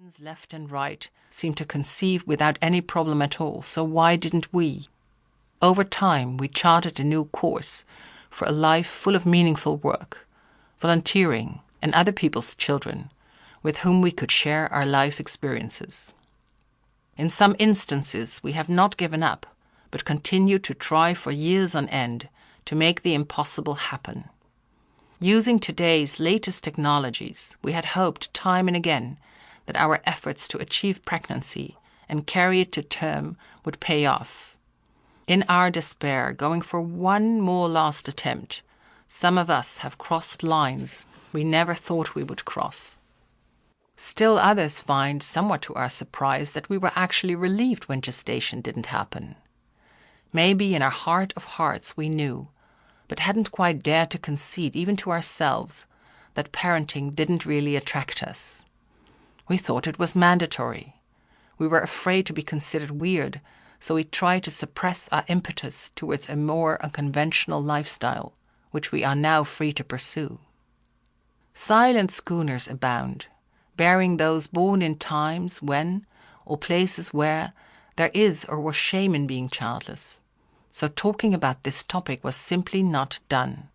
Nations left and right seem to conceive without any problem at all, so why didn't we? Over time, we charted a new course for a life full of meaningful work, volunteering, and other people's children with whom we could share our life experiences. In some instances, we have not given up, but continued to try for years on end to make the impossible happen. Using today's latest technologies, we had hoped time and again that our efforts to achieve pregnancy and carry it to term would pay off. In our despair, going for one more last attempt, some of us have crossed lines we never thought we would cross. Still others find, somewhat to our surprise, that we were actually relieved when gestation didn't happen. Maybe in our heart of hearts we knew, but hadn't quite dared to concede, even to ourselves, that parenting didn't really attract us. We thought it was mandatory. We were afraid to be considered weird, so we tried to suppress our impetus towards a more unconventional lifestyle, which we are now free to pursue. Silent schooners abound, bearing those born in times when, or places where, there is or was shame in being childless. So talking about this topic was simply not done.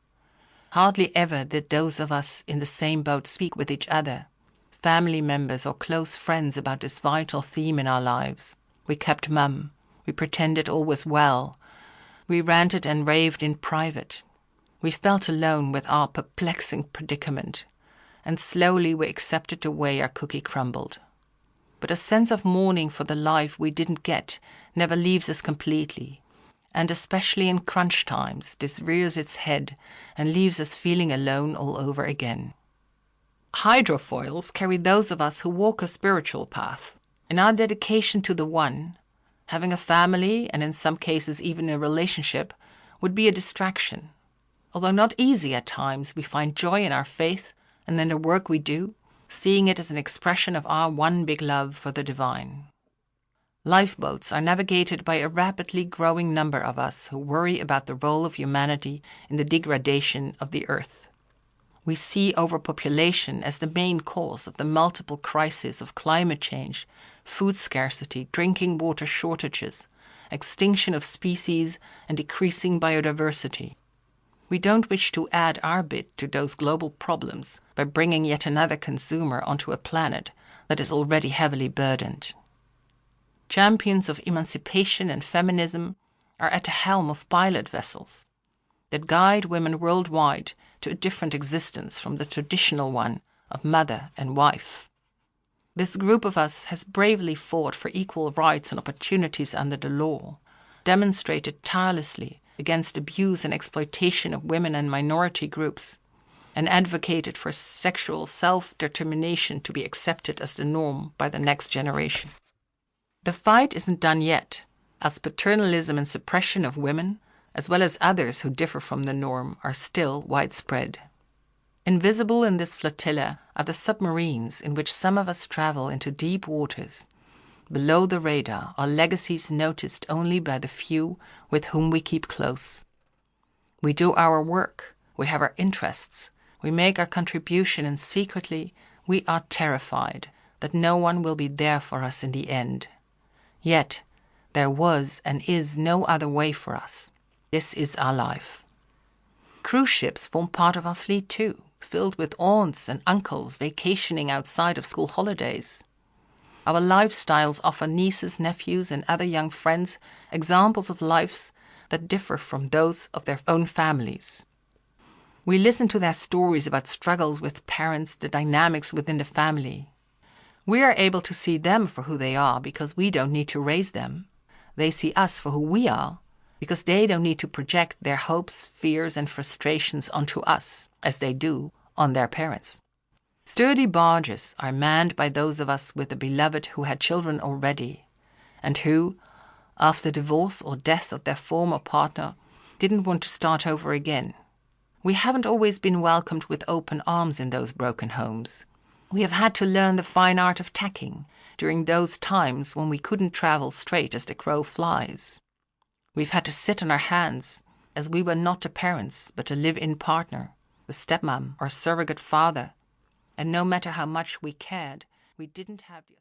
Hardly ever did those of us in the same boat speak with each other, family members or close friends, about this vital theme in our lives. We kept mum. We pretended all was well. We ranted and raved in private. We felt alone with our perplexing predicament, and slowly we accepted the way our cookie crumbled. But a sense of mourning for the life we didn't get never leaves us completely, and especially in crunch times, this rears its head and leaves us feeling alone all over again. Hydrofoils carry those of us who walk a spiritual path. In our dedication to the One, having a family, and in some cases even a relationship, would be a distraction. Although not easy at times, we find joy in our faith and in the work we do, seeing it as an expression of our one big love for the divine. Lifeboats are navigated by a rapidly growing number of us who worry about the role of humanity in the degradation of the earth. We see overpopulation as the main cause of the multiple crises of climate change, food scarcity, drinking water shortages, extinction of species, and decreasing biodiversity. We don't wish to add our bit to those global problems by bringing yet another consumer onto a planet that is already heavily burdened. Champions of emancipation and feminism are at the helm of pilot vessels that guide women worldwide to a different existence from the traditional one of mother and wife. This group of us has bravely fought for equal rights and opportunities under the law, demonstrated tirelessly against abuse and exploitation of women and minority groups, and advocated for sexual self-determination to be accepted as the norm by the next generation. The fight isn't done yet, as paternalism and suppression of women, as well as others who differ from the norm, are still widespread. Invisible in this flotilla are the submarines in which some of us travel into deep waters. Below the radar are legacies noticed only by the few with whom we keep close. We do our work, we have our interests, we make our contribution, and secretly we are terrified that no one will be there for us in the end. Yet, there was and is no other way for us. This is our life. Cruise ships form part of our fleet too, filled with aunts and uncles vacationing outside of school holidays. Our lifestyles offer nieces, nephews, and other young friends examples of lives that differ from those of their own families. We listen to their stories about struggles with parents, the dynamics within the family. We are able to see them for who they are because we don't need to raise them. They see us for who we are because they don't need to project their hopes, fears, and frustrations onto us, as they do on their parents. Sturdy barges are manned by those of us with a beloved who had children already, and who, after divorce or death of their former partner, didn't want to start over again. We haven't always been welcomed with open arms in those broken homes. We have had to learn the fine art of tacking during those times when we couldn't travel straight as the crow flies. We've had to sit on our hands as we were not the parents but a live-in partner, the stepmom or surrogate father, and no matter how much we cared, we didn't have the